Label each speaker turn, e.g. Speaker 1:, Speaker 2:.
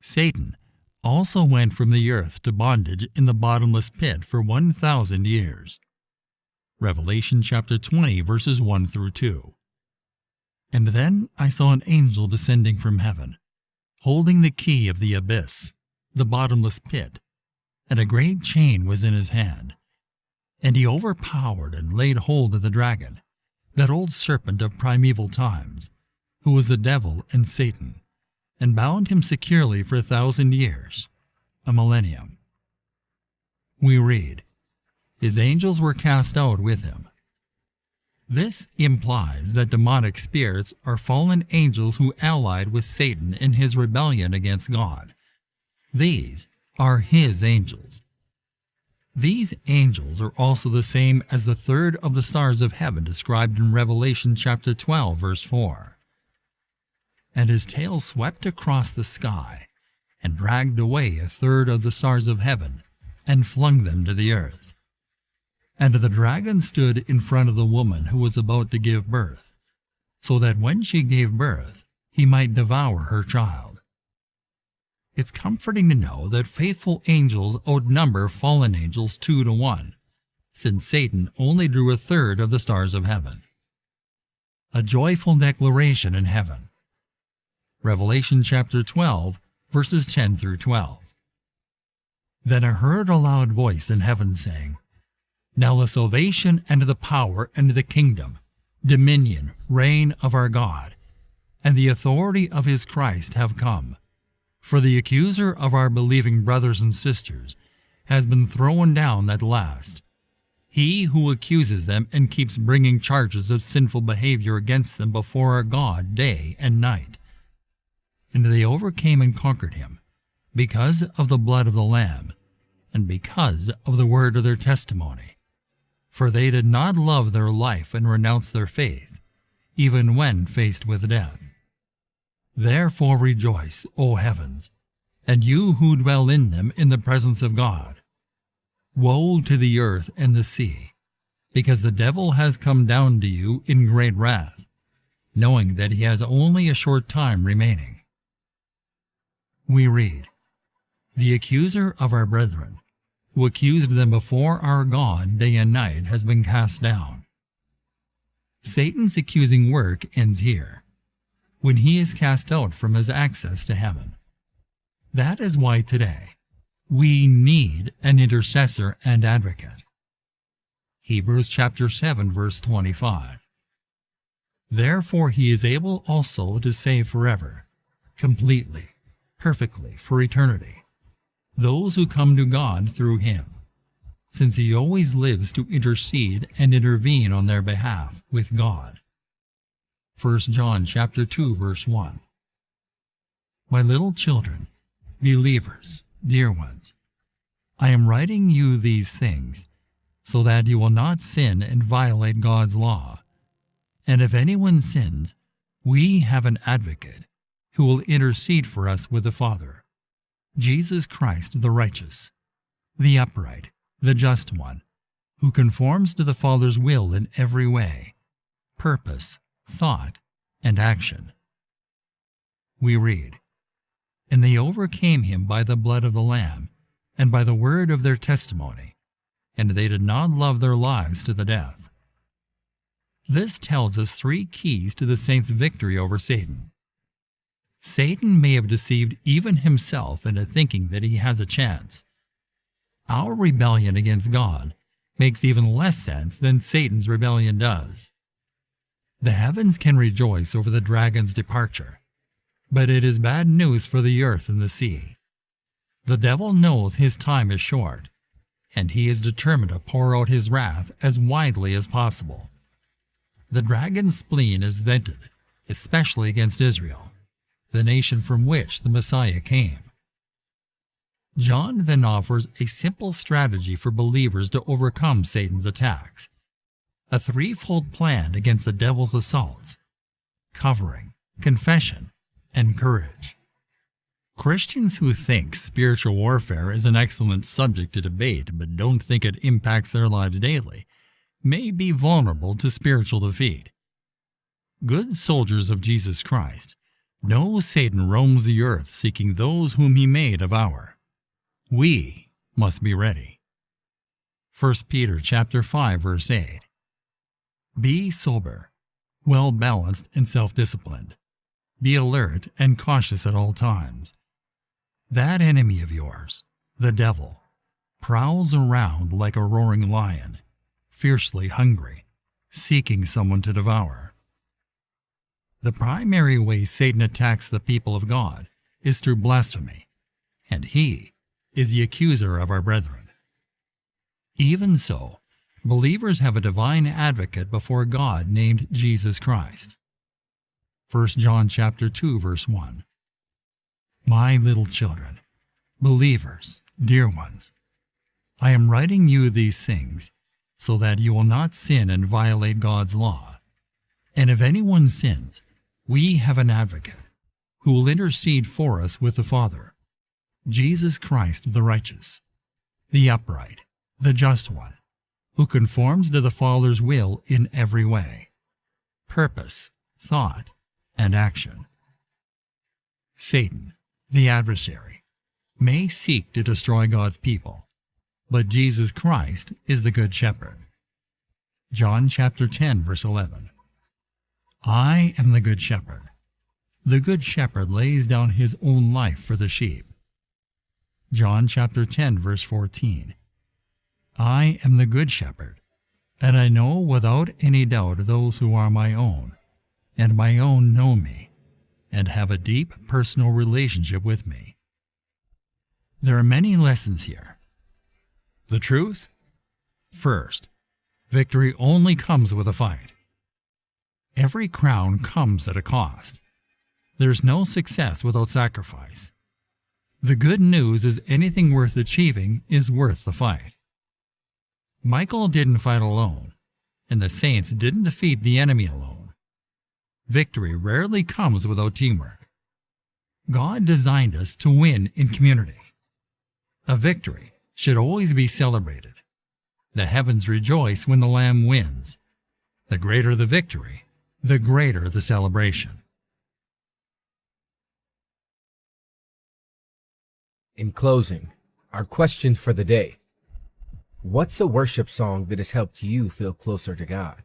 Speaker 1: Satan also went from the earth to bondage in the bottomless pit for 1,000 years. Revelation chapter 20, verses 1 through 2. And then I saw an angel descending from heaven, holding the key of the abyss, the bottomless pit, and a great chain was in his hand. And he overpowered and laid hold of the dragon, that old serpent of primeval times, who was the devil and Satan, and bound him securely for 1,000 years, a millennium. We read, his angels were cast out with him. This implies that demonic spirits are fallen angels who allied with Satan in his rebellion against God. These are his angels. These angels are also the same as the third of the stars of heaven described in Revelation chapter 12, verse 4. And his tail swept across the sky and dragged away a third of the stars of heaven and flung them to the earth. And the dragon stood in front of the woman who was about to give birth, so that when she gave birth, he might devour her child. It's comforting to know that faithful angels outnumber fallen angels 2 to 1, since Satan only drew a third of the stars of heaven. A joyful declaration in heaven. Revelation chapter 12, verses 10 through 12. Then I heard a loud voice in heaven saying, now the salvation and the power and the kingdom, dominion, reign of our God, and the authority of his Christ have come. For the accuser of our believing brothers and sisters has been thrown down at last, he who accuses them and keeps bringing charges of sinful behavior against them before our God day and night. And they overcame and conquered him, because of the blood of the Lamb, and because of the word of their testimony. For they did not love their life and renounce their faith, even when faced with death. Therefore rejoice, O heavens, and you who dwell in them in the presence of God. Woe to the earth and the sea, because the devil has come down to you in great wrath, knowing that he has only a short time remaining. We read, the accuser of our brethren, who accused them before our God day and night, has been cast down. Satan's accusing work ends here, when he is cast out from his access to heaven. That is why today we need an intercessor and advocate. Hebrews chapter 7, verse 25. Therefore he is able also to save forever, completely, perfectly, for eternity, those who come to God through him, since he always lives to intercede and intervene on their behalf with God. 1 John chapter 2, verse 1. My little children, believers, dear ones, I am writing you these things so that you will not sin and violate God's law. And if anyone sins, we have an advocate who will intercede for us with the Father, Jesus Christ the righteous, the upright, the just one, who conforms to the Father's will in every way, purpose, thought, and action. We read, and they overcame him by the blood of the Lamb, and by the word of their testimony, and they did not love their lives to the death. This tells us 3 keys to the saints' victory over Satan. Satan may have deceived even himself into thinking that he has a chance. Our rebellion against God makes even less sense than Satan's rebellion does. The heavens can rejoice over the dragon's departure, but it is bad news for the earth and the sea. The devil knows his time is short, and he is determined to pour out his wrath as widely as possible. The dragon's spleen is vented, especially against Israel, the nation from which the Messiah came. John then offers a simple strategy for believers to overcome Satan's attacks, a 3-fold plan against the devil's assaults: covering, confession, and courage. Christians who think spiritual warfare is an excellent subject to debate but don't think it impacts their lives daily may be vulnerable to spiritual defeat. Good soldiers of Jesus Christ No, Satan roams the earth seeking those whom he may devour. We must be ready. 1 Peter chapter 5, verse 8. Be sober, well-balanced and self-disciplined. Be alert and cautious at all times. That enemy of yours, the devil, prowls around like a roaring lion, fiercely hungry, seeking someone to devour. The primary way Satan attacks the people of God is through blasphemy, and he is the accuser of our brethren. Even so, believers have a divine advocate before God named Jesus Christ. 1 John chapter 2, verse 1. My little children, believers, dear ones, I am writing you these things so that you will not sin and violate God's law. And if anyone sins, we have an advocate who will intercede for us with the Father, Jesus Christ the righteous, the upright, the just one, who conforms to the Father's will in every way, purpose, thought, and action. Satan, the adversary, may seek to destroy God's people, but Jesus Christ is the Good Shepherd. John chapter 10, verse 11. I am the Good Shepherd. The Good Shepherd lays down his own life for the sheep. John chapter 10, verse 14. I am the Good Shepherd, and I know without any doubt those who are my own, and my own know me, and have a deep personal relationship with me. There are many lessons here. The truth? First, victory only comes with a fight. Every crown comes at a cost. There's no success without sacrifice. The good news is anything worth achieving is worth the fight. Michael didn't fight alone, and the saints didn't defeat the enemy alone. Victory rarely comes without teamwork. God designed us to win in community. A victory should always be celebrated. The heavens rejoice when the Lamb wins. The greater the victory, the greater the celebration.
Speaker 2: In closing, our question for the day: what's a worship song that has helped you feel closer to God?